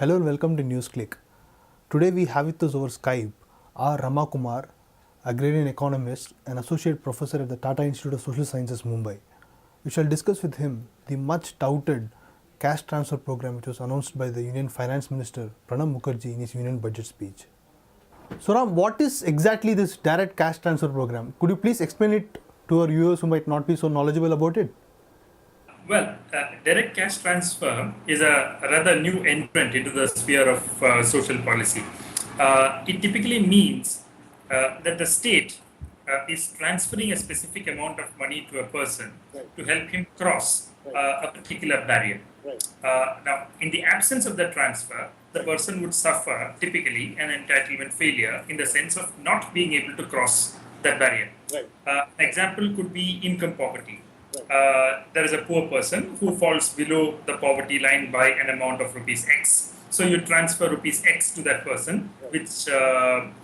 Hello and welcome to Newsclick. Today we have with us over Skype R.Ramakumar, agrarian economist and associate professor at the Tata Institute of Social Sciences, Mumbai. We shall discuss with him the much touted cash transfer program which was announced by the Union Finance Minister Pranab Mukherjee in his Union Budget speech. So Ram, what is exactly this direct cash transfer program? Could you please explain it to our viewers who might not be so knowledgeable about it? Well, direct cash transfer is a rather new entrant into the sphere of social policy. It typically means that the state is transferring a specific amount of money to a person to help him cross a particular barrier. Now, in the absence of the transfer, the person would suffer typically an entitlement failure in the sense of not being able to cross that barrier. An example could be income poverty. There is a poor person who falls below the poverty line by an amount of rupees X. So you transfer rupees X to that person, which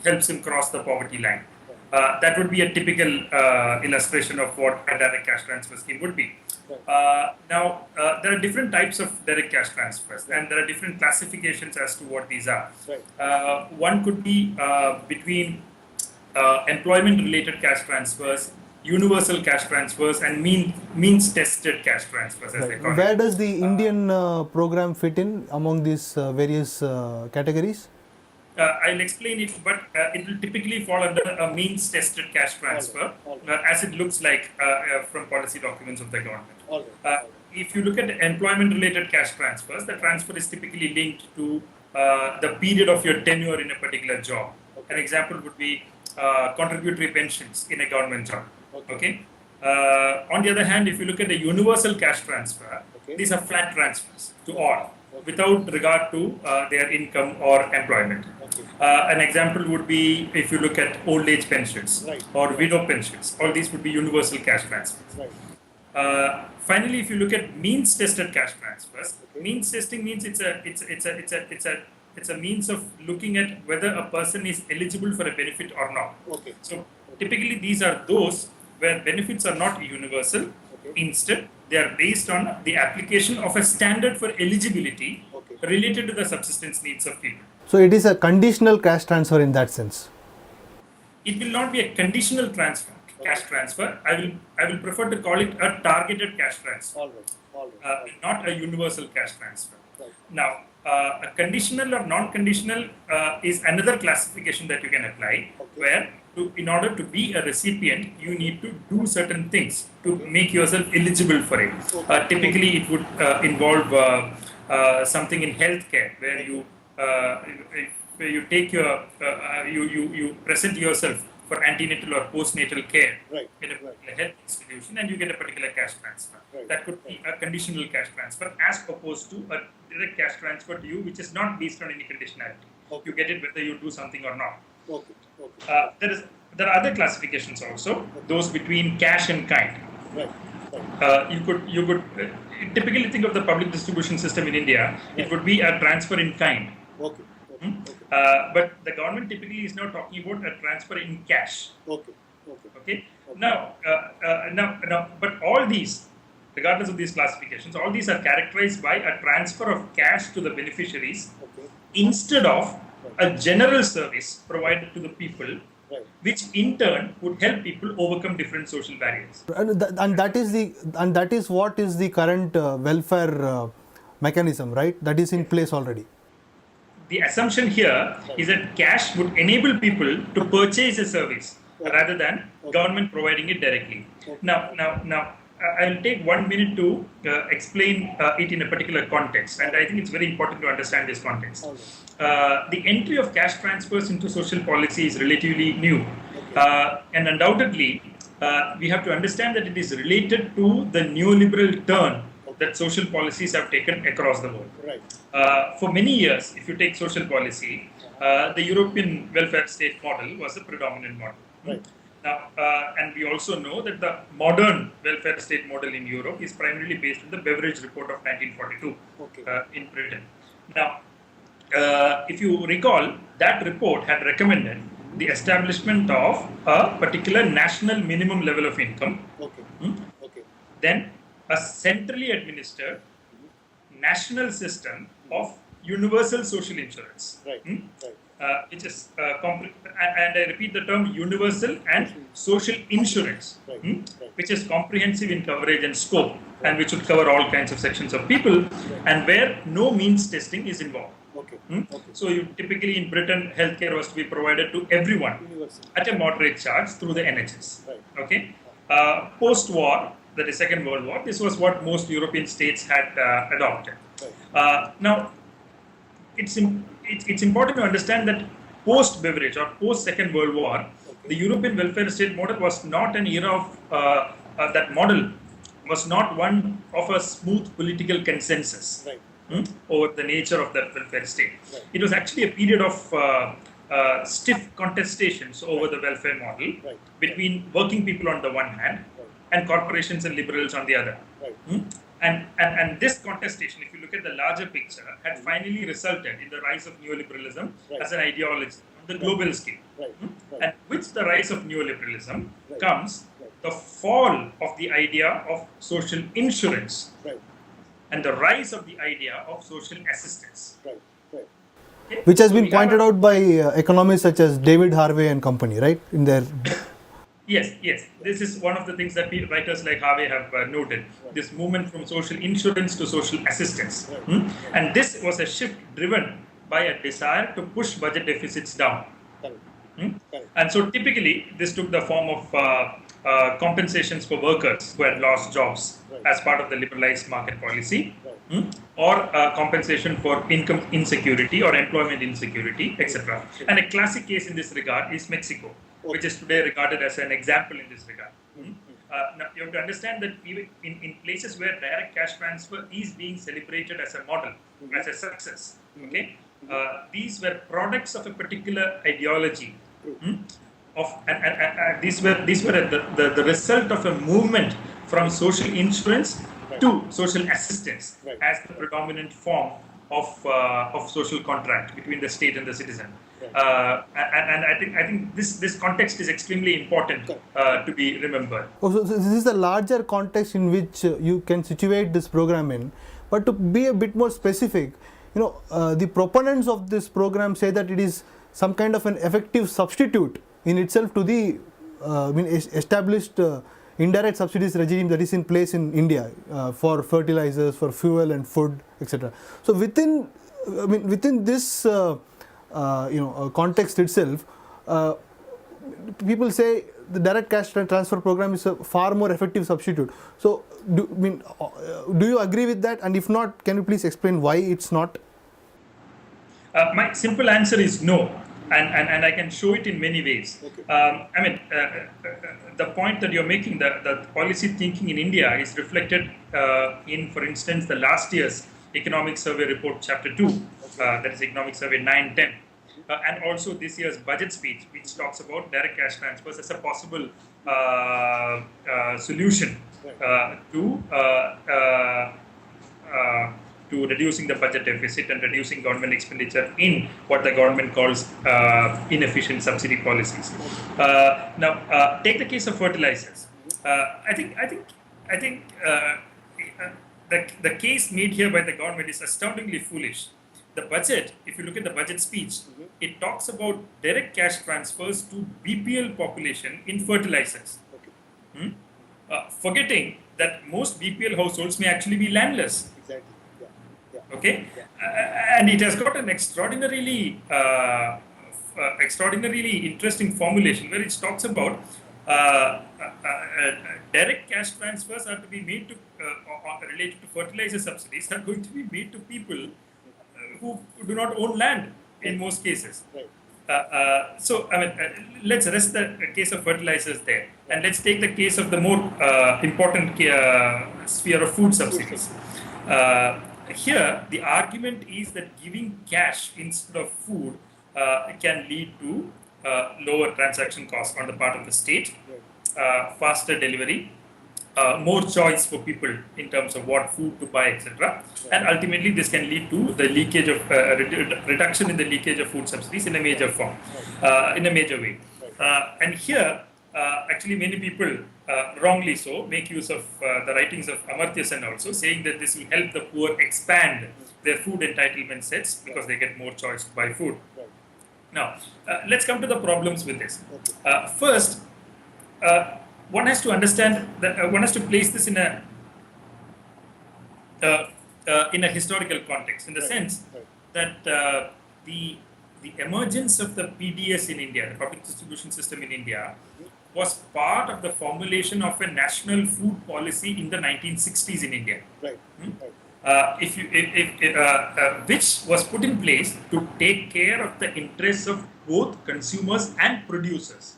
helps him cross the poverty line. That would be a typical illustration of what a direct cash transfer scheme would be. Now, there are different types of direct cash transfers, and there are different classifications as to what these are. One could be between employment-related cash transfers, universal cash transfers, and means-tested cash transfers, as they call it. Where does the Indian program fit in among these various categories? I'll explain it, but it will typically fall under a means-tested cash transfer, as it looks like from policy documents of the government. If you look at employment-related cash transfers, the transfer is typically linked to the period of your tenure in a particular job. An example would be contributory pensions in a government job. On the other hand, if you look at the universal cash transfer, these are flat transfers to all, without regard to their income or employment. An example would be if you look at old age pensions or widow pensions. All these would be universal cash transfers. Finally, if you look at means-tested cash transfers, means testing means it's a means of looking at whether a person is eligible for a benefit or not. So typically these are those where benefits are not universal. Instead, they are based on the application of a standard for eligibility related to the subsistence needs of people. So it is a conditional cash transfer in that sense. It will not be a conditional transfer, cash transfer. I will prefer to call it a targeted cash transfer, not a universal cash transfer. Now, a conditional or non-conditional is another classification that you can apply, where in order to be a recipient, you need to do certain things to make yourself eligible for it. Typically, it would involve something in healthcare, where you take your you present yourself for antenatal or postnatal care in a particular health institution, and you get a particular cash transfer. That could be a conditional cash transfer, as opposed to a direct cash transfer to you, which is not based on any conditionality. You get it whether you do something or not. There are other classifications also, those between cash and kind. You could typically think of the public distribution system in India. It would be a transfer in kind. But the government typically is now talking about a transfer in cash. Now, but all these, regardless of these classifications, all these are characterized by a transfer of cash to the beneficiaries instead of a general service provided to the people, which in turn would help people overcome different social barriers. And that is what is the current welfare mechanism, right? That is in place already. The assumption here is that cash would enable people to purchase a service rather than government providing it directly. Now, I'll take 1 minute to explain it in a particular context, and I think it's very important to understand this context. The entry of cash transfers into social policy is relatively new, and undoubtedly, we have to understand that it is related to the neoliberal turn that social policies have taken across the world. For many years, if you take social policy, the European welfare state model was the predominant model. Now, and we also know that the modern welfare state model in Europe is primarily based on the Beveridge Report of 1942 in Britain. Now, if you recall, that report had recommended the establishment of a particular national minimum level of income, then a centrally administered national system of universal social insurance. Right. Hmm? Right. Which is and I repeat the term universal and social insurance, Right. Right. which is comprehensive in coverage and scope, and which would cover all kinds of sections of people, and where no means testing is involved. Okay. Okay. So you typically in Britain, healthcare was to be provided to everyone Universal. at a moderate charge through the NHS. Right. Okay. Post-war, that is Second World War, this was what most European states had adopted. Right. Now, it's important to understand that post-beverage or post-Second World War, the European welfare state model was not an era of that model was not one of a smooth political consensus over the nature of the welfare state. Right. It was actually a period of stiff contestations over the welfare model between working people on the one hand and corporations and liberals on the other. And this contestation, if you look at the larger picture, had finally resulted in the rise of neoliberalism as an ideology on the global scale. And with the rise of neoliberalism comes the fall of the idea of social insurance and the rise of the idea of social assistance. Okay? Which has So been we have pointed out by economists such as David Harvey and company, right? In their Yes. This is one of the things that writers like Harvey have noted. This movement from social insurance to social assistance. And this was a shift driven by a desire to push budget deficits down. And so typically this took the form of compensations for workers who had lost jobs as part of the liberalized market policy, or compensation for income insecurity or employment insecurity, etc. And a classic case in this regard is Mexico, which is today regarded as an example in this regard. Now, you have to understand that even in places where direct cash transfer is being celebrated as a model, as a success, okay, these were products of a particular ideology. These were the result of a movement from social insurance to social assistance as the predominant form of social contract between the state and the citizen. And I think this context is extremely important to be remembered. so this is a larger context in which you can situate this program in. But to be a bit more specific, the proponents of this program say that it is some kind of an effective substitute in itself to the established indirect subsidies regime that is in place in India for fertilizers, for fuel and food, etc. So within this context itself, people say the direct cash transfer program is a far more effective substitute. So do you agree with that? And if not, can you please explain why it's not? My simple answer is no. And I can show it in many ways. The point that you're making, the policy thinking in India is reflected in, for instance, the last year's Economic Survey Report, Chapter 2, that is Economic Survey 9-10, and also this year's budget speech, which talks about direct cash transfers as a possible solution to reducing the budget deficit and reducing government expenditure in what the government calls inefficient subsidy policies. Now, take the case of fertilizers. I think the case made here by the government is astoundingly foolish. The budget, if you look at the budget speech, it talks about direct cash transfers to BPL population in fertilizers, forgetting that most BPL households may actually be landless. Exactly. Okay, and it has got an extraordinarily interesting formulation where it talks about direct cash transfers are to be made to related to fertilizer subsidies are going to be made to people who do not own land in most cases. So let's rest the case of fertilizers there, and let's take the case of the more important sphere of food subsidies. Here, the argument is that giving cash instead of food can lead to lower transaction costs on the part of the state, faster delivery, more choice for people in terms of what food to buy, etc. And ultimately, this can lead to the leakage of reduction in the leakage of food subsidies in a major form, in a major way. And here, actually, many people wrongly so, make use of the writings of Amartya Sen also, saying that this will help the poor expand their food entitlement sets because they get more choice to buy food. Now, let's come to the problems with this. First, one has to understand that one has to place this in a historical context, in the sense that the emergence of the PDS in India, the public distribution system in India, was part of the formulation of a national food policy in the 1960s in India. Which was put in place to take care of the interests of both consumers and producers.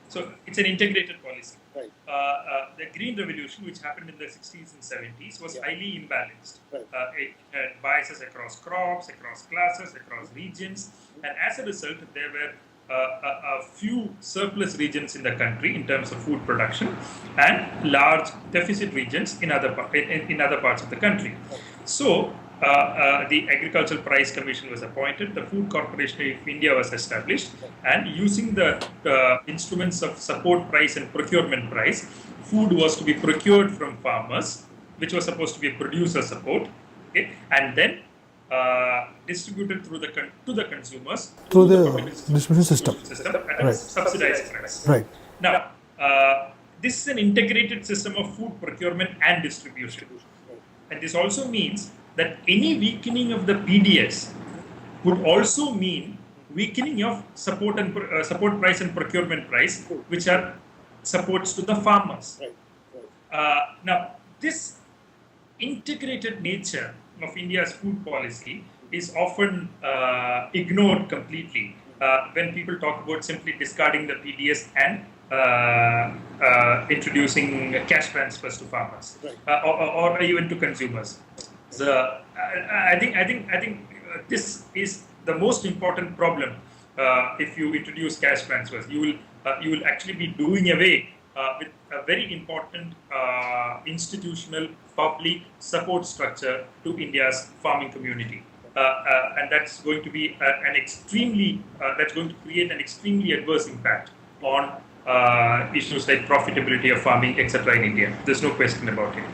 So it's an integrated policy. The Green Revolution, which happened in the 60s and 70s, was highly imbalanced. It had biases across crops, across classes, across regions, and as a result, there were a few surplus regions in the country in terms of food production, and large deficit regions in other parts of the country. So the Agricultural Price Commission was appointed, the Food Corporation of India was established, and using the instruments of support price and procurement price, food was to be procured from farmers, which was supposed to be a producer support, okay, and then distributed to the consumers through the distribution system at a subsidized price. Right. Now, this is an integrated system of food procurement and distribution. And this also means that any weakening of the PDS would also mean weakening of support price and procurement price, which are supports to the farmers. Now, this integrated nature of India's food policy is often ignored completely when people talk about simply discarding the PDS and introducing cash transfers to farmers or even to consumers. So, I think this is the most important problem. If you introduce cash transfers, you will actually be doing away with a very important institutional public support structure to India's farming community, and that's going to be that's going to create an extremely adverse impact on issues like profitability of farming, etc. in India. There's no question about it.